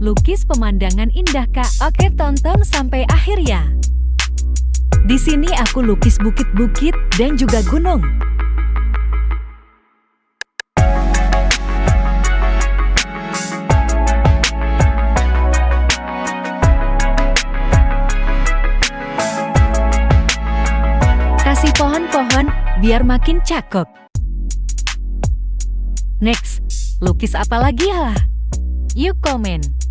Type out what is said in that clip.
Lukis pemandangan indah, Kak. Oke, tonton sampai akhir ya. Di sini aku lukis bukit-bukit dan juga gunung. Kasih pohon-pohon biar makin cakep. Next, lukis apa lagi ya? Yuk komen.